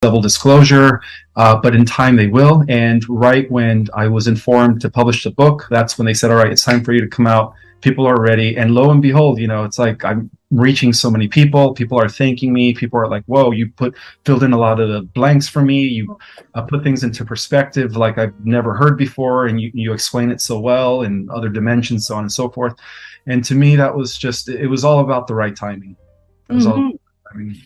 double disclosure, but in time they will. And right when I was informed to publish the book, that's when they said, all right, it's time for you to come out. People are ready. And lo and behold, it's like I'm reaching so many people. People are thanking me. People are like, whoa, you filled in a lot of the blanks for me. You put things into perspective like I've never heard before. And you explain it so well and other dimensions, so on and so forth. And to me, that was it was all about the right timing. It was all, I mean,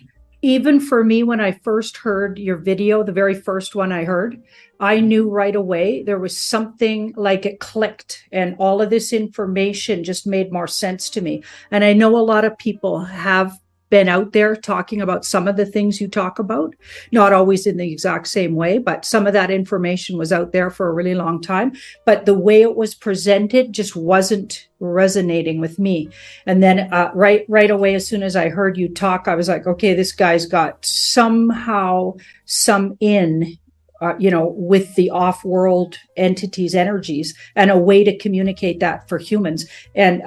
even for me, when I first heard your video, the very first one I heard, I knew right away there was something like it clicked, and all of this information just made more sense to me. And I know a lot of people have been out there talking about some of the things you talk about, not always in the exact same way, but some of that information was out there for a really long time. But the way it was presented just wasn't resonating with me. And then right away, as soon as I heard you talk, I was like, okay, this guy's got somehow some with the off-world entities, energies, and a way to communicate that for humans. And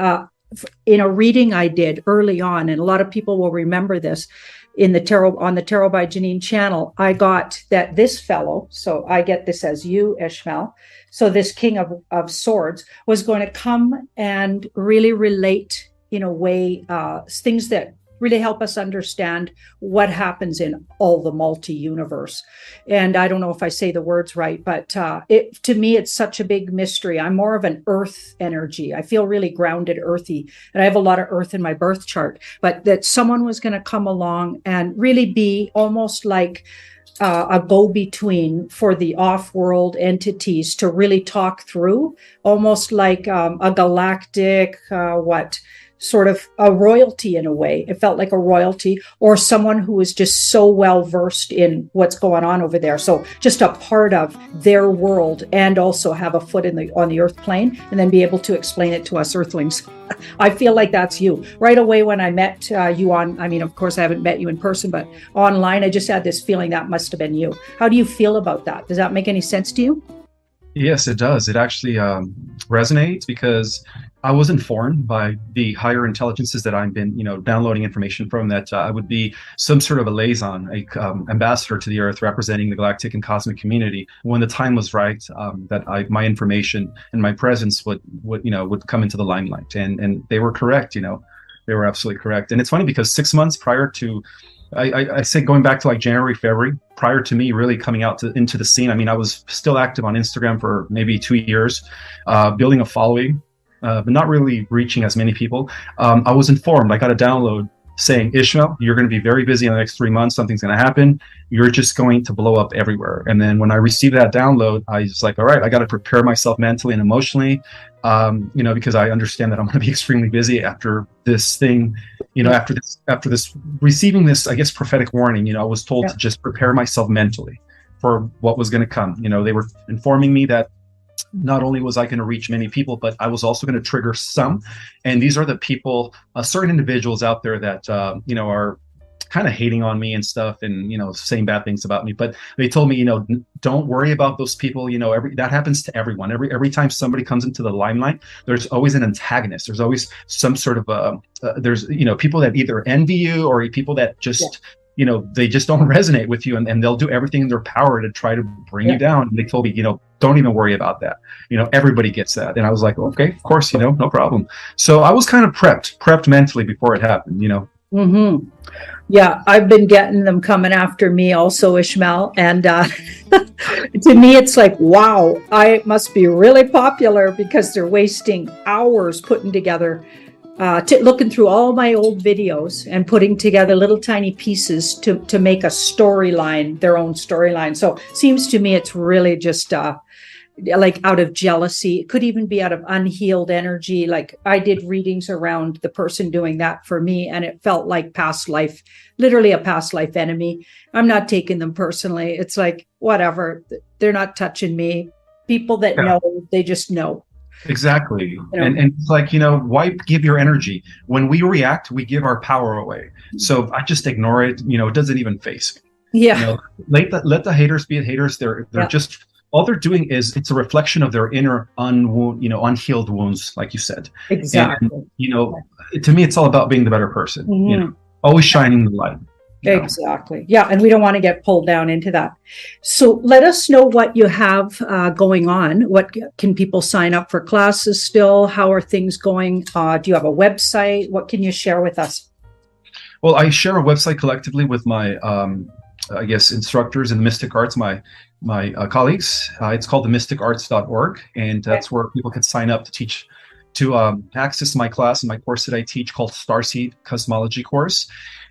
in a reading I did early on, and a lot of people will remember this, on the Tarot by Janine channel, I got that this fellow, so I get this as you, Ismael, so this King of Swords was going to come and really relate in a way things that really help us understand what happens in all the multi-universe. And I don't know if I say the words right, but to me, it's such a big mystery. I'm more of an earth energy. I feel really grounded, earthy, and I have a lot of earth in my birth chart, but that someone was going to come along and really be almost like a go-between for the off-world entities to really talk through, almost like a galactic, sort of a royalty in a way. It felt like a royalty, or someone who is just so well versed in what's going on over there. So just a part of their world, and also have a foot on the earth plane, and then be able to explain it to us earthlings. I feel like that's you. Right away when I met you of course I haven't met you in person, but online, I just had this feeling that must have been you. How do you feel about that? Does that make any sense to you? Yes, it does. It actually resonates, because I was informed by the higher intelligences that I've been, downloading information from, that I would be some sort of a liaison, ambassador to the Earth, representing the galactic and cosmic community. When the time was right, that my information and my presence would come into the limelight, and they were correct. They were absolutely correct. And it's funny, because 6 months prior to, I say going back to like January, February, prior to me really coming out into the scene. I was still active on Instagram for maybe 2 years, building a following, but not really reaching as many people. I was informed. I got a download saying, Ismael, you're going to be very busy in the next 3 months. Something's going to happen. You're just going to blow up everywhere. And then when I received that download, I was like, all right, I got to prepare myself mentally and emotionally, because I understand that I'm going to be extremely busy after this thing, after this, receiving this, I guess, prophetic warning. I was told to just prepare myself mentally for what was going to come. They were informing me that not only was I going to reach many people, but I was also going to trigger some. And these are the people, certain individuals out there that, are kind of hating on me and stuff, and, saying bad things about me. But they told me, don't worry about those people. That happens to everyone. Every time somebody comes into the limelight, there's always an antagonist. There's always some sort of, there's, people that either envy you, or people that just, they just don't resonate with you, and they'll do everything in their power to try to bring you down. And they told me, don't even worry about that. Everybody gets that. And I was like, okay, of course, no problem. So I was kind of prepped mentally before it happened, Mm-hmm. Yeah, I've been getting them coming after me also, Ismael. And to me, it's like, wow, I must be really popular, because they're wasting hours putting together, looking through all my old videos and putting together little tiny pieces to make a storyline, their own storyline. So seems to me it's really just like out of jealousy. It could even be out of unhealed energy. Like I did readings around the person doing that for me, and it felt like past life, literally a past life enemy. I'm not taking them personally. It's like, whatever, they're not touching me. People that know, they just know. Exactly. And it's like, why give your energy? When we react, we give our power away. So I just ignore it. It doesn't even face me. Yeah. Let the haters be haters. They're just, all they're doing is, it's a reflection of their inner unhealed wounds, like you said. Exactly. And, to me, it's all about being the better person, always shining the light. Exactly. Yeah. And we don't want to get pulled down into that. So let us know what you have going on. What can people sign up for classes still? How are things going? Do you have a website? What can you share with us? Well, I share a website collectively with my, I guess, instructors in the Mystic Arts, my colleagues. It's called themysticarts.org, and that's where people can sign up to teach, to access my class and my course that I teach called Starseed Cosmology course.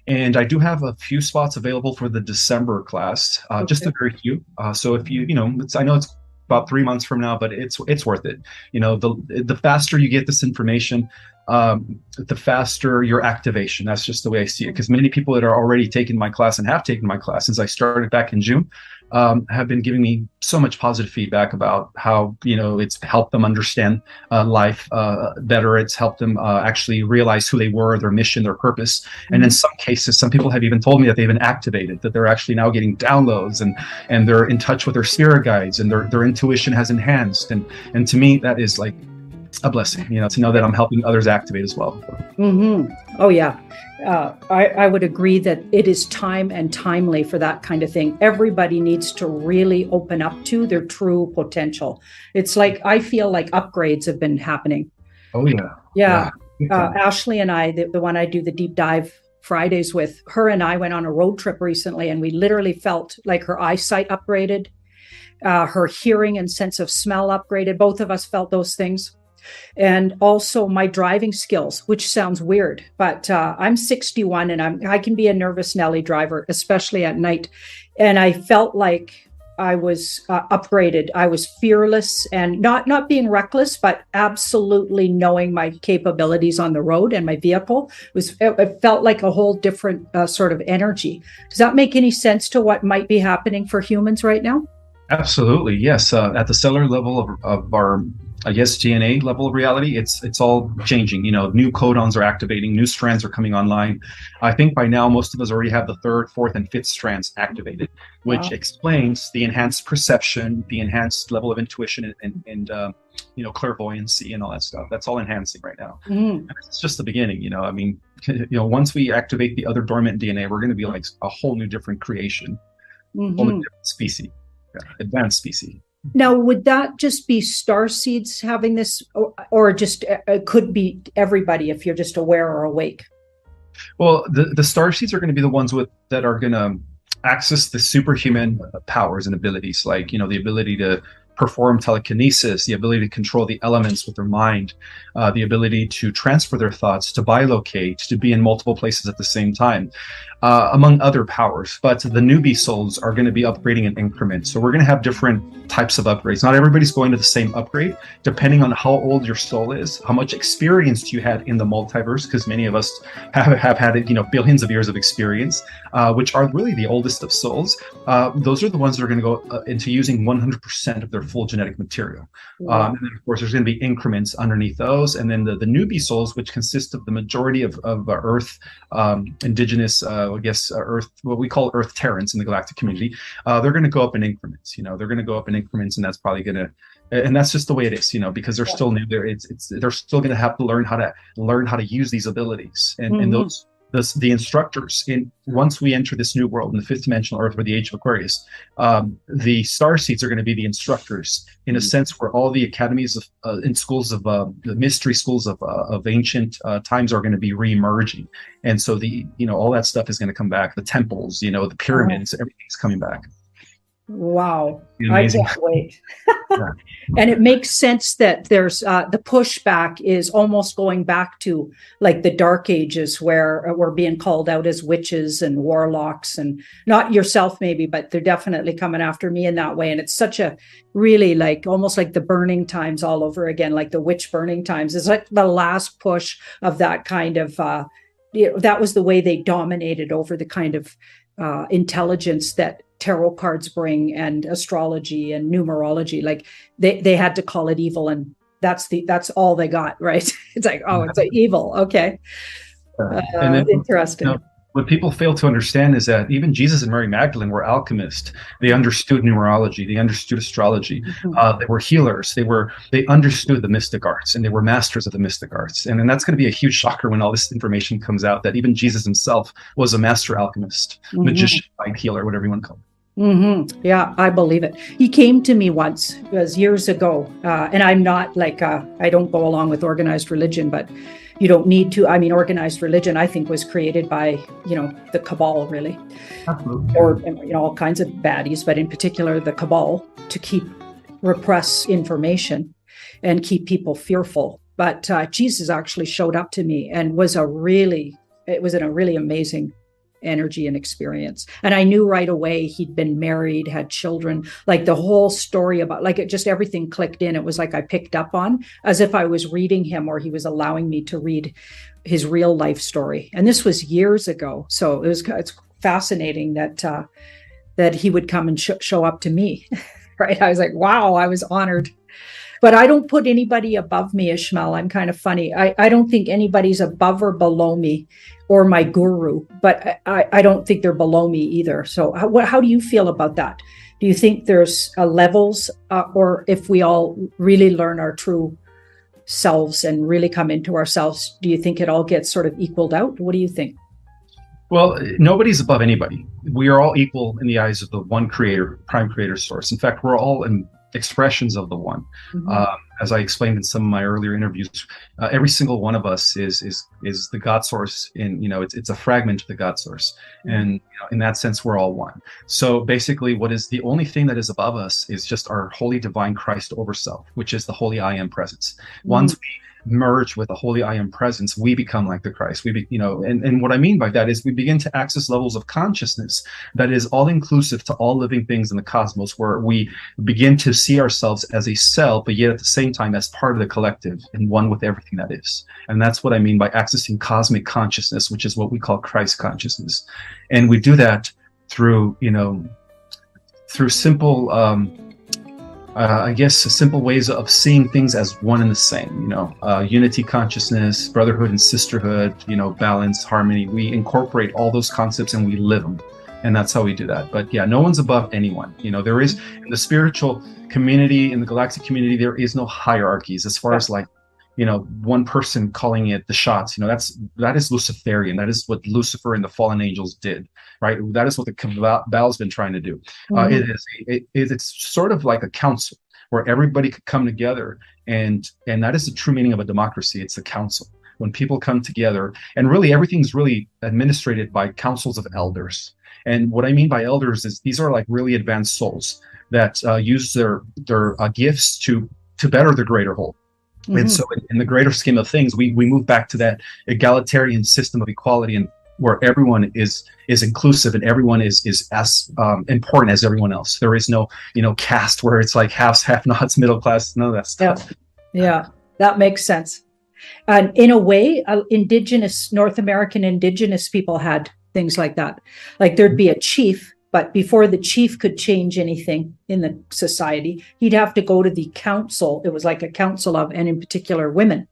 And I do have a few spots available for the December class, just a very few. So if you know, I know it's about 3 months from now, but it's worth it. You know, the faster you get this information, the faster your activation. That's just the way I see it. Because many people that are already taking my class and have taken my class since I started back in June, have been giving me so much positive feedback about how, you know, it's helped them understand life better. It's helped them actually realize who they were, their mission, their purpose. And in some cases, some people have even told me that they've been activated, that they're actually now getting downloads, and they're in touch with their spirit guides, and their intuition has enhanced. And to me, that is like a blessing, you know, to know that I'm helping others activate as well. Oh, yeah. I would agree that it is time and timely for that kind of thing. Everybody needs to really open up to their true potential. It's like, I feel like upgrades have been happening. Oh, yeah. Yeah. Ashley and I, the one I do the deep dive Fridays with, her and I went on a road trip recently, and we literally felt like her eyesight upgraded, her hearing and sense of smell upgraded. Both of us felt those things. And also my driving skills, which sounds weird, but I'm 61 and I can be a nervous Nelly driver, especially at night. And I felt like I was upgraded. I was fearless and not being reckless, but absolutely knowing my capabilities on the road, and my vehicle it felt like a whole different sort of energy. Does that make any sense to what might be happening for humans right now? Absolutely. Yes. At the cellular level of our, I guess, DNA level of reality, it's all changing. You know, new codons are activating, new strands are coming online. I think by now, most of us already have the third, fourth, and fifth strands activated, which explains the enhanced perception, the enhanced level of intuition, and you know, clairvoyancy and all that stuff. That's all enhancing right now. It's just the beginning. You know, I mean, you know, once we activate the other dormant DNA, we're going to be like a whole new different creation, whole new different species. Advanced species. Now, would that just be star seeds having this, or just could be everybody if you're just aware or awake? Well, the star seeds are going to be the ones that are going to access the superhuman powers and abilities, like, you know, the ability to perform telekinesis, the ability to control the elements with their mind, the ability to transfer their thoughts, to bilocate, to be in multiple places at the same time, among other powers. But the newbie souls are going to be upgrading in increments. So we're going to have different types of upgrades. Not everybody's going to the same upgrade, depending on how old your soul is, how much experience you had in the multiverse, because many of us have had, you know, billions of years of experience, which are really the oldest of souls. Those are the ones that are going to go into using 100% of their full genetic material. And then, of course, there's going to be increments underneath those. And then the newbie souls, which consist of the majority of Earth, indigenous, I guess, Earth, what we call Earth Terrans in the galactic community, they're going to go up in increments. You know, they're going to go up in increments, and that's probably going to, and that's just the way it is, you know, because they're still new. They're still going to have to learn how to use these abilities, and the instructors once we enter this new world in the fifth dimensional Earth, or the age of Aquarius, the star seeds are going to be the instructors, in a sense, where all the academies in schools of the mystery schools of ancient times are going to be re-emerging. And so all that stuff is going to come back. The temples, you know, the pyramids, everything's coming back. Wow. I can't wait. And it makes sense that there's the pushback is almost going back to like the Dark Ages, where we're being called out as witches and warlocks, and not yourself maybe, but they're definitely coming after me in that way. And it's such a really like almost like the burning times all over again, like the witch burning times. It's like the last push of that kind of, that was the way they dominated over the kind of intelligence that tarot cards bring, and astrology and numerology. Like they had to call it evil, and that's all they got, right? It's like, oh, it's evil. Okay. And then, interesting. what people fail to understand is that even Jesus and Mary Magdalene were alchemists. They understood numerology. They understood astrology. They were healers. They understood the mystic arts, and they were masters of the mystic arts. And that's going to be a huge shocker when all this information comes out, that even Jesus himself was a master alchemist, magician, healer, whatever you want to call it. Yeah, I believe it. He came to me once, it was years ago, and I'm not like, I don't go along with organized religion, but you don't need to. I mean, organized religion, I think, was created by, the cabal, really. Absolutely. Or, all kinds of baddies, but in particular, the cabal, to repress information and keep people fearful. But Jesus actually showed up to me and it was a really amazing energy and experience. And I knew right away he'd been married, had children, like the whole story about, like, it just, everything clicked in. It was like I picked up on, as if I was reading him, or he was allowing me to read his real life story. And this was years ago. So it's fascinating that he would come and show up to me. Right. I was like, wow, I was honored. But I don't put anybody above me, Ismael. I'm kind of funny. I don't think anybody's above or below me or my guru, but I don't think they're below me either. So how do you feel about that? Do you think there's levels, or if we all really learn our true selves and really come into ourselves, do you think it all gets sort of equaled out? What do you think? Well, nobody's above anybody. We are all equal in the eyes of the one creator, prime creator source. In fact, we're all expressions of the one. As I explained in some of my earlier interviews, every single one of us is the God source. It's a fragment of the God source, and in that sense, we're all one. So basically, what is the only thing that is above us is just our holy divine Christ over self, which is the holy I am presence. Once we merge with the holy I am presence, we become like the Christ. And what I mean by that is we begin to access levels of consciousness that is all inclusive to all living things in the cosmos, where we begin to see ourselves as a cell, but yet at the same time as part of the collective and one with everything that is. And that's what I mean by accessing cosmic consciousness, which is what we call Christ consciousness. And we do that through simple, simple ways of seeing things as one and the same, unity consciousness, brotherhood and sisterhood, balance, harmony. We incorporate all those concepts and we live them. And that's how we do that. But yeah, no one's above anyone. There is, in the spiritual community, in the galactic community, there is no hierarchies as far as one person calling it the shots. That is Luciferian. That is what Lucifer and the fallen angels did, right? That is what the Cabal's been trying to do. It's sort of like a council where everybody could come together, and that is the true meaning of a democracy. It's a council. When people come together, and really everything's really administrated by councils of elders. And what I mean by elders is these are like really advanced souls that use their gifts to better the greater whole. And so in the greater scheme of things, we move back to that egalitarian system of equality, and where everyone is inclusive and everyone is as important as everyone else. There is no, caste where it's like haves, have-nots, middle class, none of that stuff. Yeah, that makes sense. And in a way, North American indigenous people had things like that. Like there'd be a chief, but before the chief could change anything in the society, he'd have to go to the council. It was like a council of, and in particular, women.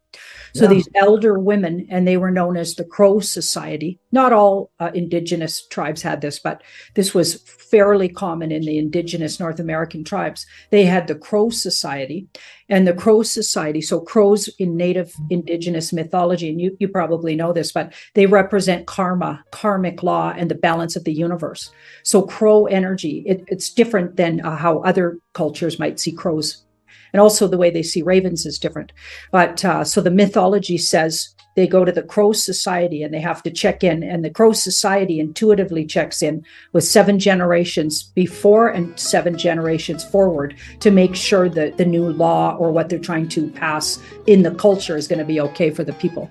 So these elder women, and they were known as the Crow Society. Not all indigenous tribes had this, but this was fairly common in the indigenous North American tribes. They had the Crow Society, and the Crow Society. So crows in native indigenous mythology, and you probably know this, but they represent karma, karmic law, and the balance of the universe. So crow energy, it's different than how other cultures might see crows. And also the way they see ravens is different. But so the mythology says they go to the Crow Society and they have to check in. And the Crow Society intuitively checks in with 7 generations before and 7 generations forward to make sure that the new law or what they're trying to pass in the culture is going to be okay for the people.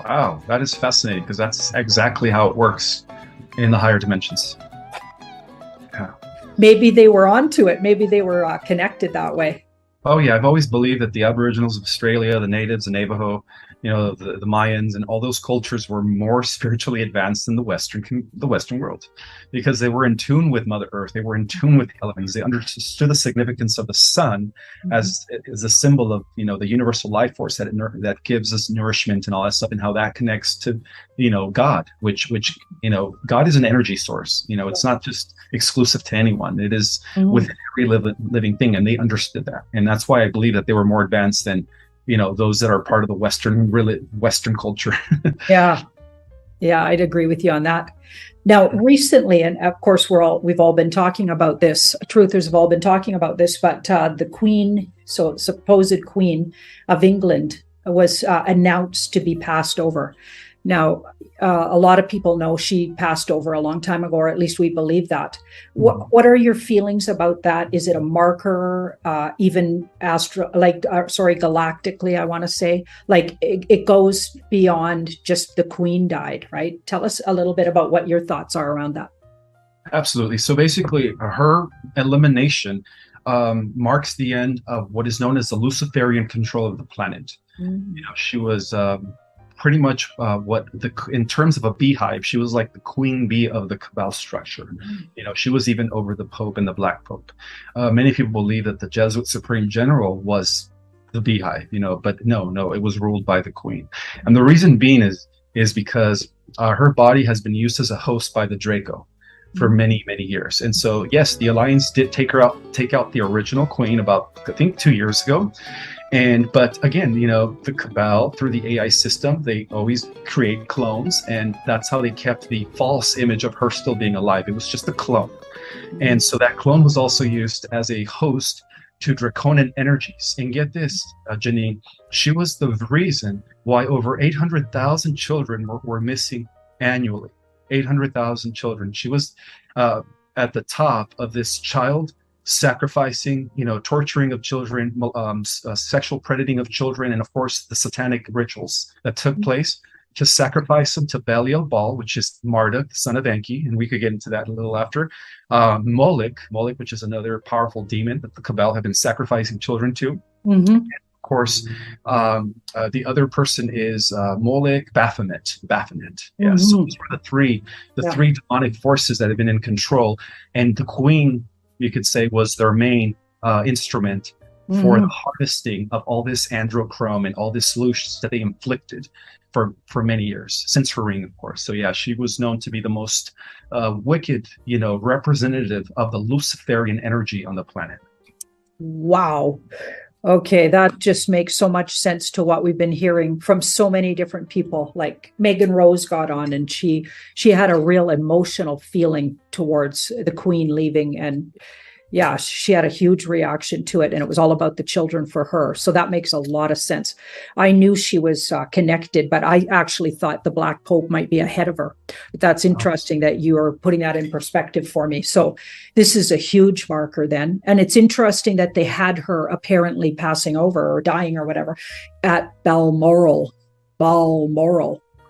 Wow, that is fascinating, because that's exactly how it works in the higher dimensions. Maybe they were onto it. Maybe they were connected that way. Oh yeah, I've always believed that the Aboriginals of Australia, the natives, the Navajo, the Mayans and all those cultures were more spiritually advanced than the Western world, because they were in tune with Mother Earth. They were in tune with the elements. They understood the significance of the sun as a symbol of, the universal life force that gives us nourishment and all that stuff, and how that connects to, God, which God is an energy source. It's not just exclusive to anyone. It is within every living thing, and they understood that, and that's why I believe that they were more advanced than those that are part of the Western culture. Yeah, I'd agree with you on that. Now, recently, and of course, we've all been talking about this. Truthers have all been talking about this, but the Queen, so supposed Queen of England, was announced to be passed over. Now, a lot of people know she passed over a long time ago, or at least we believe that. What are your feelings about that? Is it a marker, even galactically, I want to say? Like, it goes beyond just the Queen died, right? Tell us a little bit about what your thoughts are around that. Absolutely. So basically, her elimination marks the end of what is known as the Luciferian control of the planet. She was pretty much in terms of a beehive, she was like the queen bee of the Cabal structure. She was even over the Pope and the Black Pope. Many people believe that the Jesuit Supreme General was the beehive, but no, it was ruled by the Queen. And the reason being is because her body has been used as a host by the Draco for many, many years. And so, yes, the Alliance did take out the original Queen about, I think, 2 years ago. But again, the Cabal, through the AI system, they always create clones, and that's how they kept the false image of her still being alive. It was just a clone. And so that clone was also used as a host to draconian energies. And get this, Janine, she was the reason why over 800,000 children were missing annually. 800,000 children. She was at the top of this child sacrificing, torturing of children, sexual predating of children, and of course the satanic rituals that took place to sacrifice them to Belial Baal, which is Marduk, the son of Enki, and we could get into that a little after. Moloch, which is another powerful demon that the Cabal have been sacrificing children to. Of course, the other person is Moloch, Baphomet. Yeah, so those were the three demonic forces that have been in control, and the Queen, you could say, was their main instrument for the harvesting of all this androchrome and all this solutions that they inflicted for many years, since her reign, of course. So yeah, she was known to be the most wicked, representative of the Luciferian energy on the planet. Wow. Okay, that just makes so much sense to what we've been hearing from so many different people. Like Megan Rose got on, and she had a real emotional feeling towards the Queen leaving, and yeah, she had a huge reaction to it, and it was all about the children for her. So that makes a lot of sense. I knew she was connected, but I actually thought the Black Pope might be ahead of her. But that's interesting that you are putting that in perspective for me. So this is a huge marker then. And it's interesting that they had her apparently passing over or dying or whatever at Balmoral.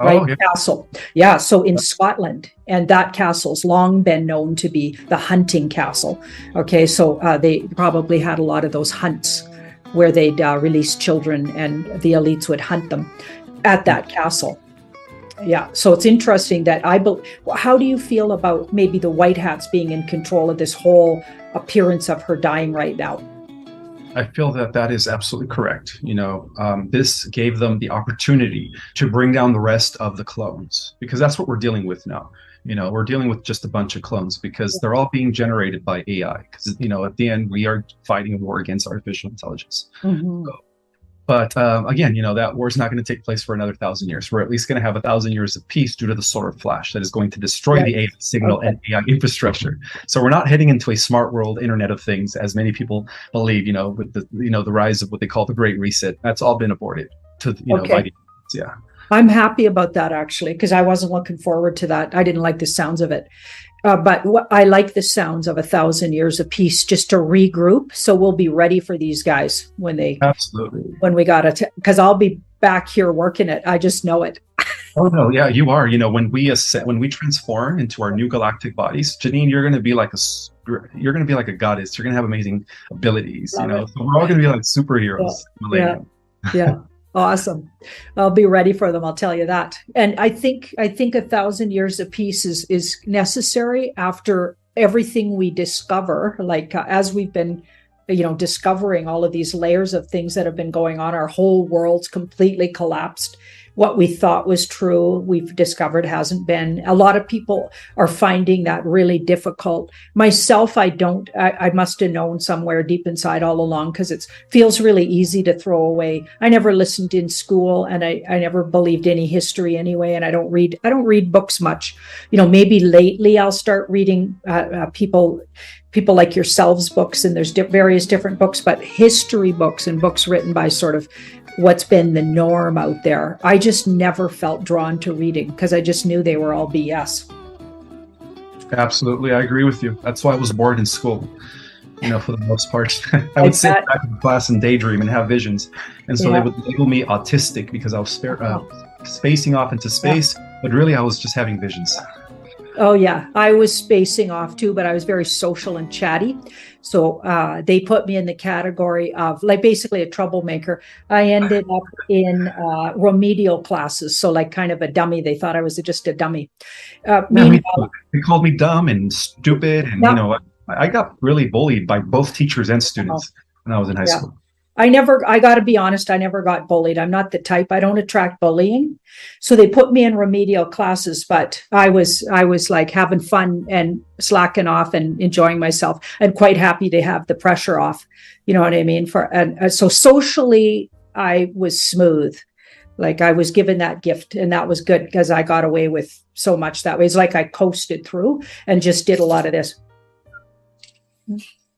Right, yeah. Castle. Yeah, so in Scotland, and that castle's long been known to be the hunting castle. Okay, so they probably had a lot of those hunts where they'd release children and the elites would hunt them at that castle. Yeah, so it's interesting that how do you feel about maybe the White Hats being in control of this whole appearance of her dying right now? I feel that is absolutely correct. This gave them the opportunity to bring down the rest of the clones, because that's what we're dealing with now. We're dealing with just a bunch of clones because they're all being generated by AI. Because, at the end, we are fighting a war against artificial intelligence. But again, that war is not going to take place for another 1,000 years. We're at least going to have 1,000 years of peace due to the solar flash that is going to destroy the AI signal and AI infrastructure. So we're not heading into a smart world, Internet of Things, as many people believe. With the rise of what they call the Great Reset. That's all been aborted. By the yeah. I'm happy about that, actually, because I wasn't looking forward to that. I didn't like the sounds of it. But I like the sounds of 1,000 years of peace, just to regroup. So we'll be ready for these guys when we got it, because I'll be back here working it. I just know it. Oh no, yeah, you are. When we transform into our new galactic bodies, Janine, you're going to be like a goddess. You're going to have amazing abilities. So we're all going to be like superheroes. Yeah. Awesome. I'll be ready for them. I'll tell you that. And I think 1,000 years of peace is necessary after everything we discover, like as we've been, discovering all of these layers of things that have been going on. Our whole world's completely collapsed. What we thought was true, we've discovered hasn't been. A lot of people are finding that really difficult. Myself, I must have known somewhere deep inside all along, because it feels really easy to throw away. I never listened in school, and I never believed any history anyway. And I don't read books much. Maybe lately I'll start reading people like yourselves books, and there's various different books, but history books and books written by sort of what's been the norm out there, I just never felt drawn to reading, because I just knew they were all BS. Absolutely, I agree with you. That's why I was bored in school. For the most part, I would sit back in class and daydream and have visions, and so they would label me autistic because I was spacing off into space, but really I was just having visions. Oh, yeah. I was spacing off too, but I was very social and chatty. So they put me in the category of like basically a troublemaker. I ended up in remedial classes. So like kind of a dummy. They thought I was just a dummy. They called me dumb and stupid. And, I got really bullied by both teachers and students when I was in high school. I got to be honest, I never got bullied. I'm not the type, I don't attract bullying. So they put me in remedial classes, but I was like having fun and slacking off and enjoying myself, and quite happy to have the pressure off. You know what I mean? So socially, I was smooth. Like I was given that gift, and that was good because I got away with so much that way. It's like I coasted through and just did a lot of this.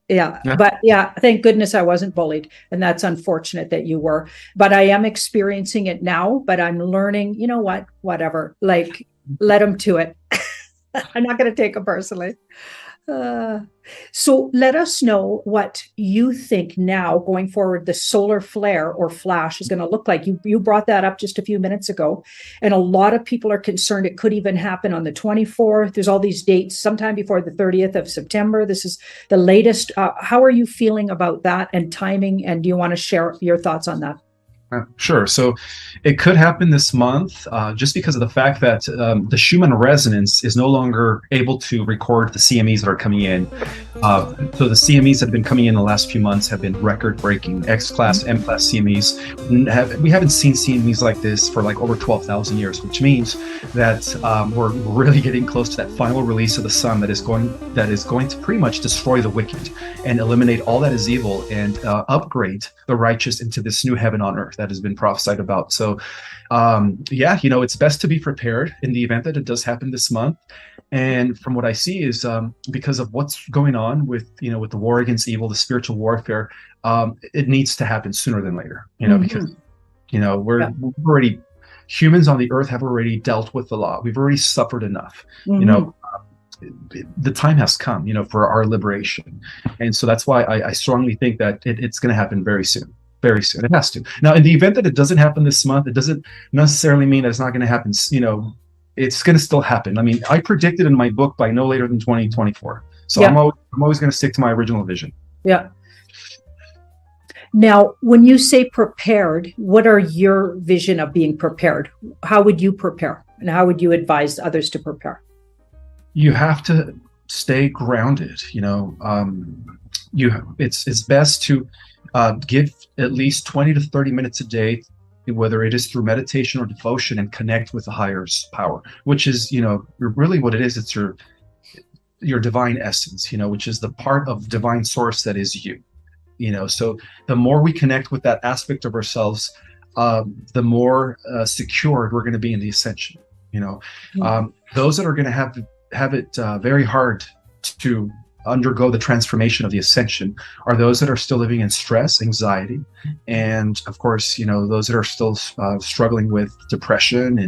Yeah. But thank goodness I wasn't bullied. And that's unfortunate that you were. But I am experiencing it now, but I'm learning, whatever, like let them to it. I'm not going to take it personally. So let us know what you think now going forward, the solar flare or flash is going to look like. You brought that up just a few minutes ago, and a lot of people are concerned it could even happen on the 24th. There's all these dates sometime before the 30th of September. This is the latest. How are you feeling about that and timing? And do you want to share your thoughts on that? Sure. So it could happen this month just because of the fact that the Schumann resonance is no longer able to record the CMEs that are coming in. So the CMEs that have been coming in the last few months have been record-breaking. X-class, M-class CMEs. We haven't seen CMEs like this for like over 12,000 years, which means that we're really getting close to that final release of the sun that is going to pretty much destroy the wicked and eliminate all that is evil and upgrade the righteous into this new heaven on earth that has been prophesied about. So it's best to be prepared in the event that it does happen this month. And from what I see is because of what's going on with the war against evil, the spiritual warfare, it needs to happen sooner than later, because we're already, humans on the earth have already dealt with the law. We've already suffered enough. The time has come, for our liberation. And so that's why I strongly think that it's going to happen very soon. Very soon. It has to. Now, in the event that it doesn't happen this month, it doesn't necessarily mean that it's not going to happen. It's going to still happen. I mean, I predicted in my book by no later than 2024. So I'm always going to stick to my original vision. Yeah. Now, when you say prepared, what are your vision of being prepared? How would you prepare? And how would you advise others to prepare? You have to stay grounded. It's best to give at least 20 to 30 minutes a day, whether it is through meditation or devotion, and connect with the higher power, which is, really what it is. It's your divine essence, which is the part of divine source that is you. So the more we connect with that aspect of ourselves, the more secured we're going to be in the ascension. Those that are going to have it very hard to undergo the transformation of the ascension are those that are still living in stress, anxiety, and of course, those that are still struggling with depression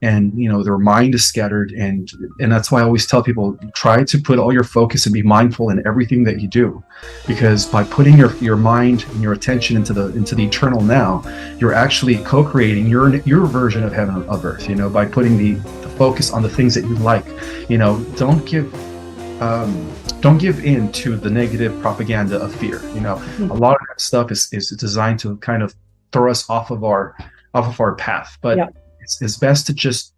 and their mind is scattered, and that's why I always tell people, try to put all your focus and be mindful in everything that you do, because by putting your mind and your attention into the eternal now, you're actually co-creating your version of heaven of earth. By putting the focus on the things that you like. Don't give in to the negative propaganda of fear. A lot of that stuff is designed to kind of throw us off of our path. But Yeah. it's best to just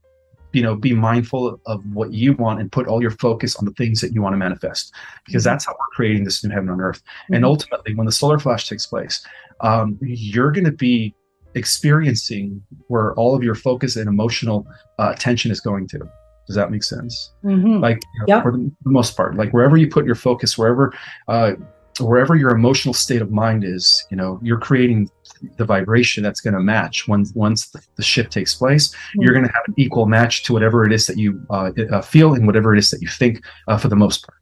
be mindful of what you want and put all your focus on the things that you want to manifest, because that's how we're creating this new heaven on earth. And ultimately, when the solar flash takes place, you're going to be experiencing where all of your focus and emotional attention is going to. Does that make sense? Like, for the most part, like wherever you put your focus, wherever your emotional state of mind is, you're creating the vibration that's going to match once the shift takes place. You're going to have an equal match to whatever it is that you feel and whatever it is that you think, for the most part.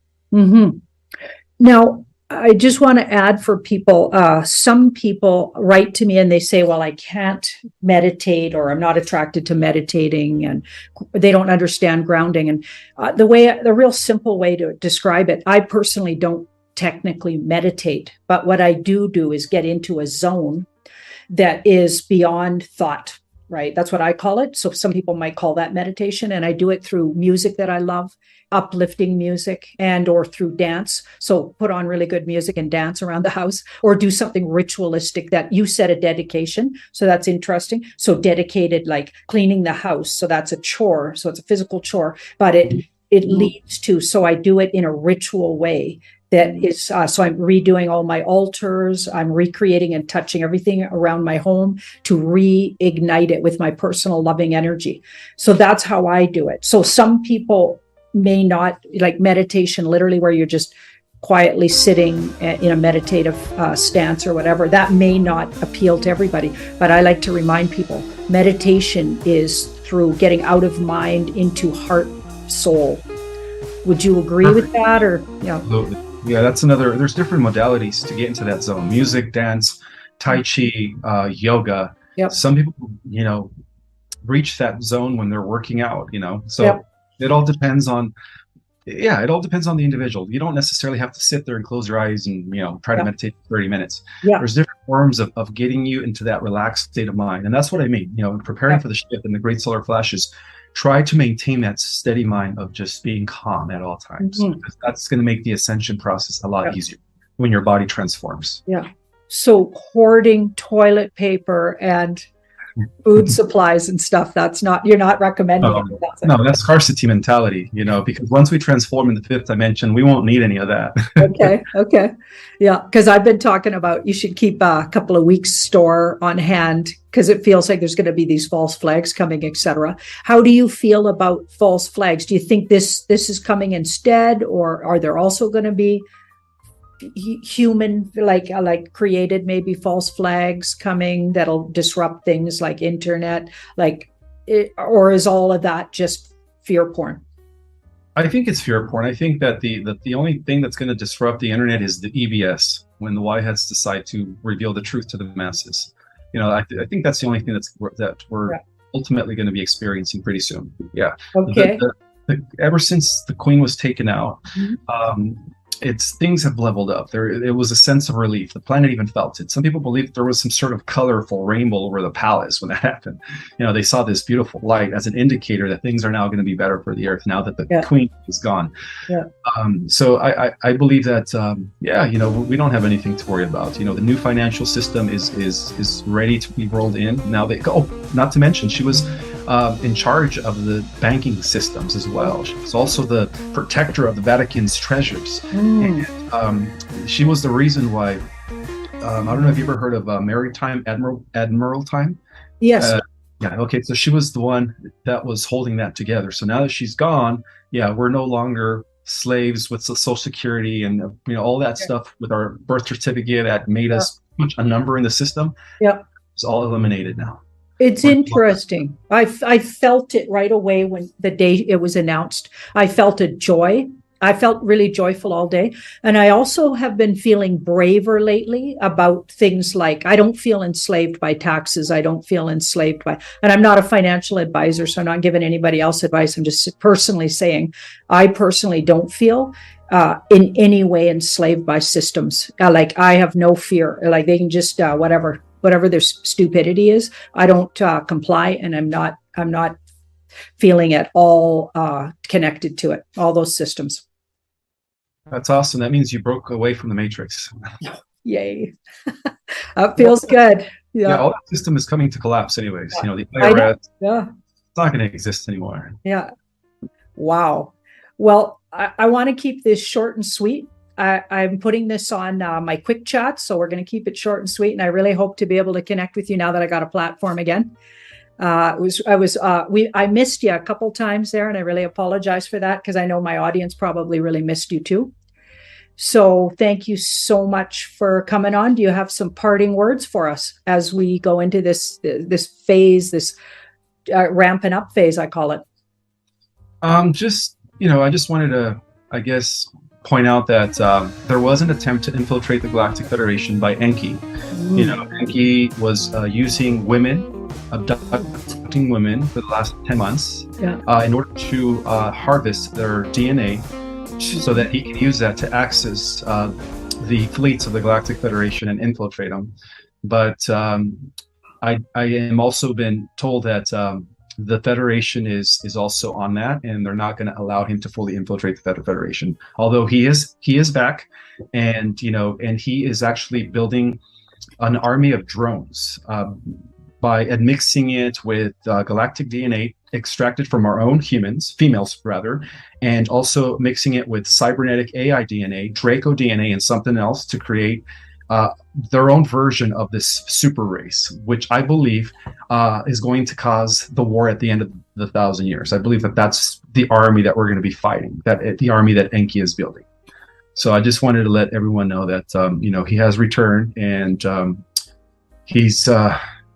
Now, I just want to add for people, some people write to me and they say, well, I can't meditate, or I'm not attracted to meditating, and they don't understand grounding. And the real simple way to describe it, I personally don't technically meditate, but what I do is get into a zone that is beyond thought, right? That's what I call it. So some people might call that meditation, and I do it through music that I love, uplifting music, and or through dance. So put on really good music and dance around the house, or do something ritualistic. That you said a dedication, so that's interesting. So dedicated, like cleaning the house, so that's a chore, so it's a physical chore, but it leads to, so I do it in a ritual way. That is, so I'm redoing all my altars. I'm recreating and touching everything around my home to reignite it with my personal loving energy. So that's how I do it. So some people may not like meditation, literally where you're just quietly sitting in a meditative stance or whatever. That may not appeal to everybody, but I like to remind people meditation is through getting out of mind into heart, soul. Would you agree with that? Or Absolutely. Yeah, that's another. There's different modalities to get into that zone: music, dance, tai chi, yoga. Some people, reach that zone when they're working out. So it all depends on. Yeah, it all depends on the individual. You don't necessarily have to sit there and close your eyes and try to meditate for 30 minutes. There's different forms of getting you into that relaxed state of mind, and that's what I mean. Preparing for the shift and the great solar flashes. Try to maintain that steady mind of just being calm at all times. Because that's going to make the ascension process a lot easier when your body transforms. So hoarding toilet paper and food supplies and stuff, you're not recommending it. No, that's scarcity mentality, because once we transform in the fifth dimension, we won't need any of that. Okay. Yeah, because I've been talking about you should keep a couple of weeks store on hand, because it feels like there's going to be these false flags coming, etc. How do you feel about false flags? Do you think this is coming instead, or are there also going to be human like created maybe false flags coming that'll disrupt things like internet, or is all of that just fear porn? I think it's fear porn. I think that the only thing that's going to disrupt the internet is the EBS, when the Whiteheads decide to reveal the truth to the masses. I think that's the only thing that we're ultimately going to be experiencing pretty soon. Okay. Ever since the Queen was taken out, things have leveled up. It was a sense of relief. The planet even felt it. Some people believe there was some sort of colorful rainbow over the palace when that happened. They saw this beautiful light as an indicator that things are now going to be better for the earth now that the Queen is gone. So I believe that we don't have anything to worry about. The new financial system is ready to be rolled in. Now not to mention she was in charge of the banking systems as well. She was also the protector of the Vatican's treasures. And, she was the reason why. I don't know if you ever heard of maritime admiral time. Yes. Okay. So she was the one that was holding that together. So now that she's gone, we're no longer slaves with the Social Security and all that stuff with our birth certificate that made us put a number in the system. It's all eliminated now. It's interesting. I felt it right away when the day it was announced. I felt a joy. I felt really joyful all day. And I also have been feeling braver lately about things like I don't feel enslaved by taxes. I don't feel enslaved by, and I'm not a financial advisor, so I'm not giving anybody else advice. I'm just personally saying I personally don't feel in any way enslaved by systems. I have no fear. They can just whatever their stupidity is. I don't comply, and I'm not feeling at all connected to it, all those systems. That's awesome. That means you broke away from the matrix. Yay. That feels good. Yeah, Yeah. all that system is coming to collapse anyways. Yeah. You know, the I know. IRS, it's Yeah. not going to exist anymore. Yeah. Wow. Well, I want to keep this short and sweet. I'm putting this on my quick chat, so we're going to keep it short and sweet. And I really hope to be able to connect with you now that I got a platform again. I missed you a couple times there, and I really apologize for that because I know my audience probably really missed you too. So thank you so much for coming on. Do you have some parting words for us as we go into this phase, this ramping up phase, I call it? Just, I just wanted to, I guess, point out that there was an attempt to infiltrate the Galactic Federation by Enki. Enki was using women, abducting women for the last 10 months in order to harvest their DNA so that he can use that to access the fleets of the Galactic Federation and infiltrate them. But I am also been told that the Federation is also on that, and they're not going to allow him to fully infiltrate the Federation. Although he is back, and and he is actually building an army of drones by admixing it with galactic DNA extracted from our own humans, females rather, and also mixing it with cybernetic AI DNA, Draco DNA, and something else to create their own version of this super race, which I believe is going to cause the war at the end of the 1,000 years. I believe that that's the army that we're going to be fighting, that the army that Enki is building. So I just wanted to let everyone know that he has returned, and he's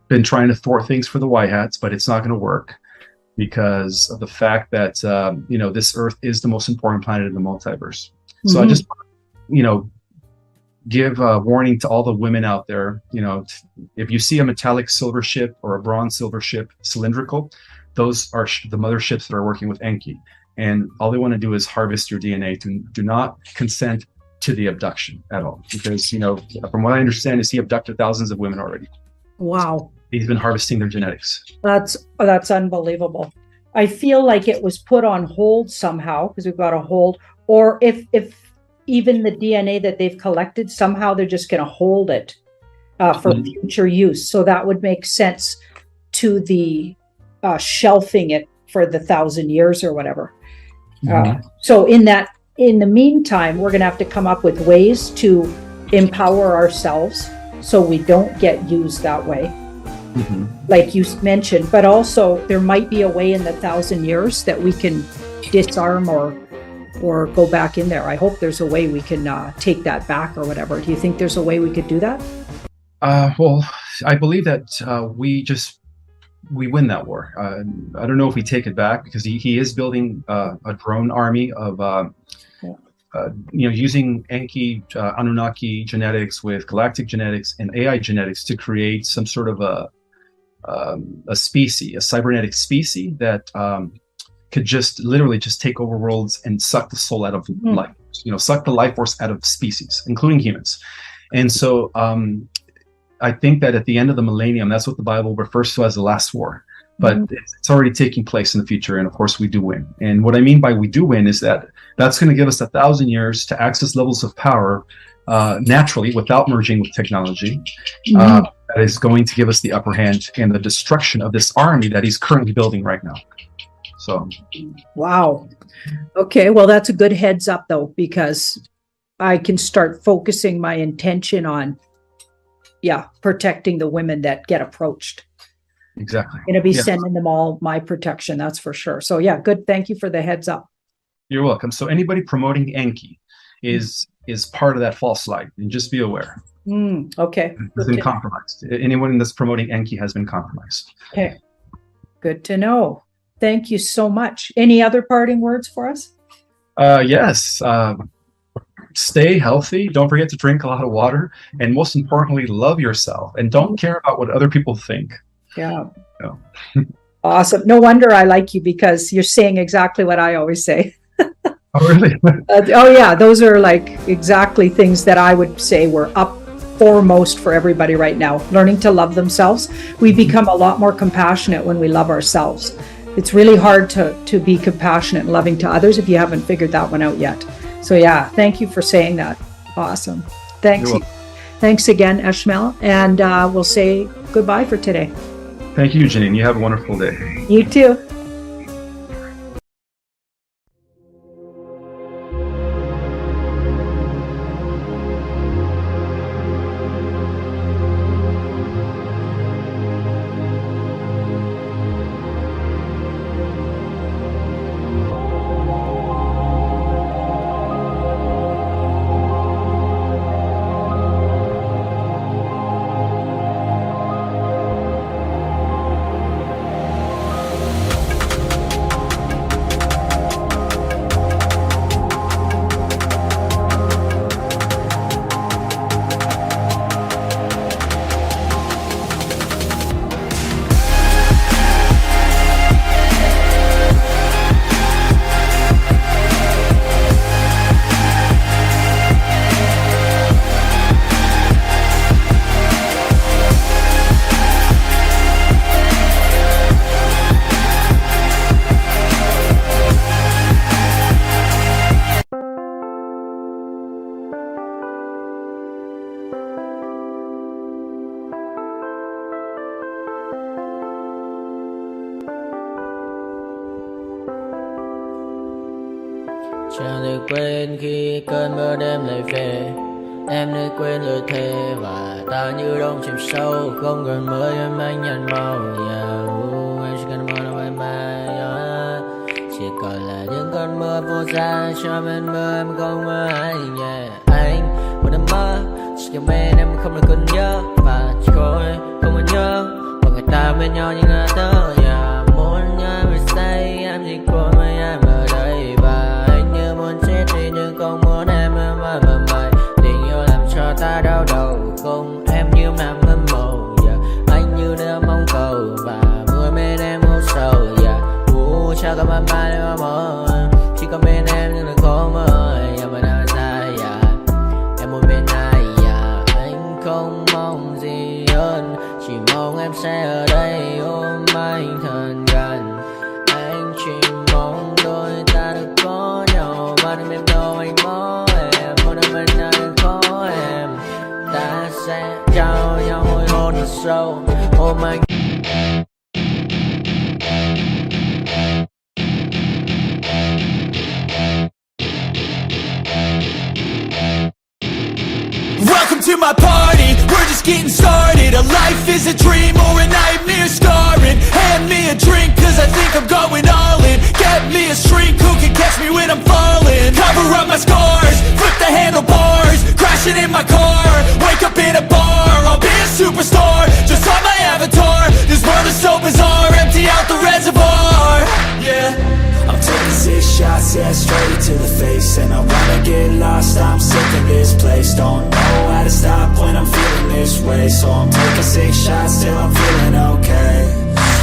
been trying to thwart things for the White Hats, but it's not going to work because of the fact that this Earth is the most important planet in the multiverse. So I just give a warning to all the women out there. If you see a metallic silver ship or a bronze silver ship cylindrical, those are the motherships that are working with Enki, and all they want to do is harvest your DNA. Do not consent to the abduction at all, because from what I understand is he abducted thousands of women already. Wow. He's been harvesting their genetics. That's unbelievable. I feel like it was put on hold somehow because we've got a hold, or if even the DNA that they've collected, somehow they're just going to hold it for future use. So that would make sense to the shelving it for the 1,000 years or whatever. So in the meantime, we're going to have to come up with ways to empower ourselves so we don't get used that way, like you mentioned. But also there might be a way in the 1,000 years that we can disarm or go back in there. I hope there's a way we can take that back or whatever. Do you think there's a way we could do that? Well, I believe that we win that war. I don't know if we take it back, because he is building a drone army of using Enki Anunnaki genetics with galactic genetics and AI genetics to create some sort of a species, a cybernetic species that could literally take over worlds and suck the soul out of life, suck the life force out of species, including humans. And so I think that at the end of the millennium, that's what the Bible refers to as the last war. But it's already taking place in the future, and of course we do win. And what I mean by we do win is that that's going to give us 1,000 years to access levels of power naturally, without merging with technology. That is going to give us the upper hand in the destruction of this army that he's currently building right now. So, wow. Okay, well, that's a good heads up though, because I can start focusing my intention on, protecting the women that get approached. Exactly. I'm going to be sending them all my protection, that's for sure. So good. Thank you for the heads up. You're welcome. So anybody promoting Enki is part of that false light, and just be aware. Okay. Has been compromised. Anyone that's promoting Enki has been compromised. Okay. Good to know. Thank you so much. Any other parting words for us? Yes. Stay healthy. Don't forget to drink a lot of water. And most importantly, love yourself. And don't care about what other people think. Yeah. Awesome. No wonder I like you, because you're saying exactly what I always say. Oh, really? Those are like exactly things that I would say were up foremost for everybody right now. Learning to love themselves. We become a lot more compassionate when we love ourselves. It's really hard to be compassionate and loving to others if you haven't figured that one out yet. So thank you for saying that. Awesome. Thanks. Thanks again, Ismael, and we'll say goodbye for today. Thank you, Janine. You have a wonderful day. You too. Chẳng thể quên khi cơn mưa đêm lại về. Em nơi quên lời thề và ta như đông chìm sâu. Không cần mới em anh nhận màu. Em chỉ cần mơ đâu em bay. Chỉ còn là những cơn mưa vô giá cho bên mơ em không mơ anh. Anh một đêm mơ chỉ cần bên em không được cần nhớ và chỉ khôi không muốn nhớ và người ta bên nhau như ngã tớ. Muốn nhớ về say em chỉ còn với em ở đây và anh như muốn chết đi nhưng không muốn em mơ mày. Tình yêu làm cho ta đau đầu không em như mà mơ mộng. Anh như đêm mong cầu và mưa bên em hôn sầu. Chào cả mai mai em mơ chỉ còn bên em nhưng đừng có mơ. Mà đã ra em muốn bên ai anh không mong gì hơn chỉ mong em sẽ ở đây ôm anh thật gần. Anh chỉ mong đôi ta được có nhau mà đừng em đâu anh mơ em muốn ở bên nào đừng có em. Ta sẽ trao nhau môi hôn thật sâu ôm anh. Welcome to my party, we're just getting started. A life is a dream or a nightmare scarring. Hand me a drink cause I think I'm going all in. Get me a shrink who can catch me when I'm falling. Cover up my scars, flip the handlebars. Crashing in my car, wake up in a bar. I'll be a superstar, just on my avatar. This world is so bizarre, empty out the reservoir. Yeah, I'm taking 6 shots, yeah, straight to the face. And I wanna get lost, I'm sick of this place. Don't know how to stop when I'm feeling this way. So I'm taking 6 shots till I'm feeling okay.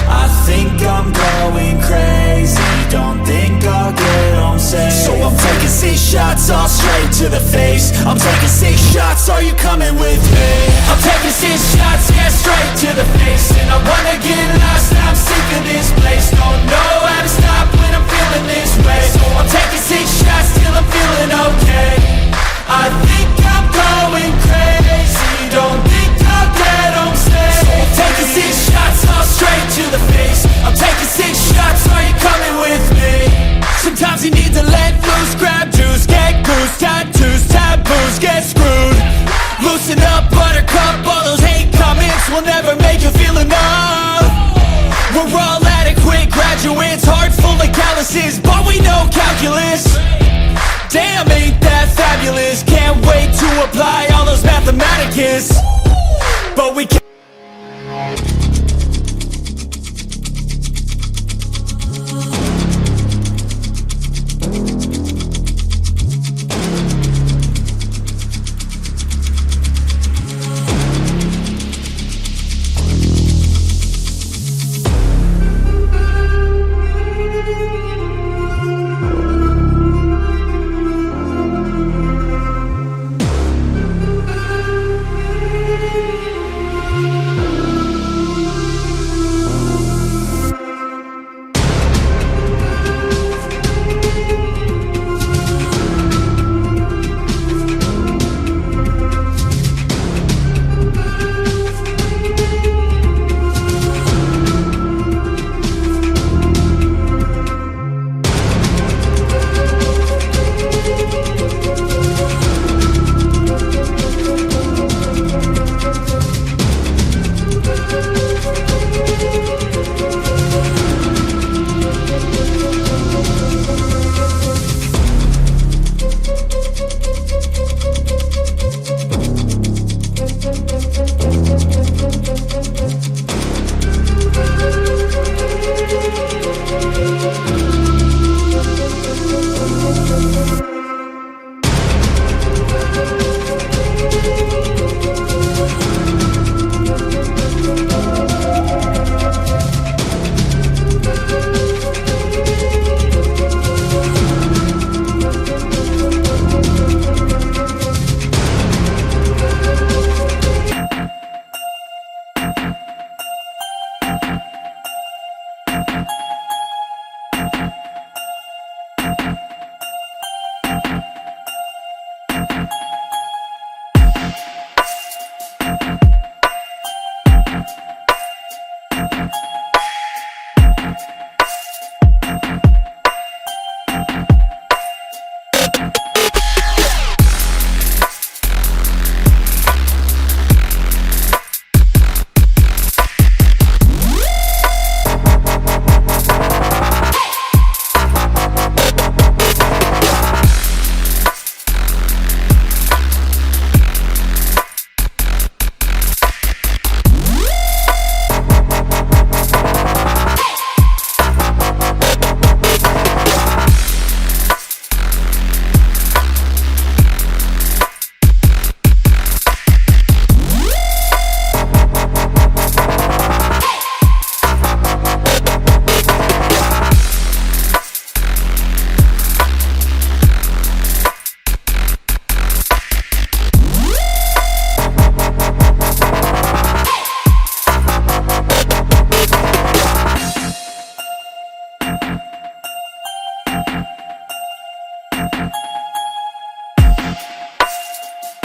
I think I'm going crazy, don't think I'll get home safe. So I'm taking 6 shots, all straight to the face. I'm taking 6 shots, are you coming with me? I'm taking 6 shots, yeah, straight to the face. And I wanna get lost, I'm sick of this place. Don't know how to stop when I'm feeling this way. So I'm taking 6 shots till I'm feeling okay. I think I'm going crazy, don't think I'll get home safe. So I'm taking 6 shots, all straight to the face. I'm taking 6 shots, are you coming with me? Sometimes you need to let loose, grab juice, get goose, tattoos, taboos, get screwed. Loosen up, buttercup, all those hate comments will never make you feel enough. We're all adequate graduates, heart full of calluses, but we know calculus. Damn, ain't that fabulous? Can't wait to apply all those mathematicus. But we can't.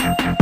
Bye.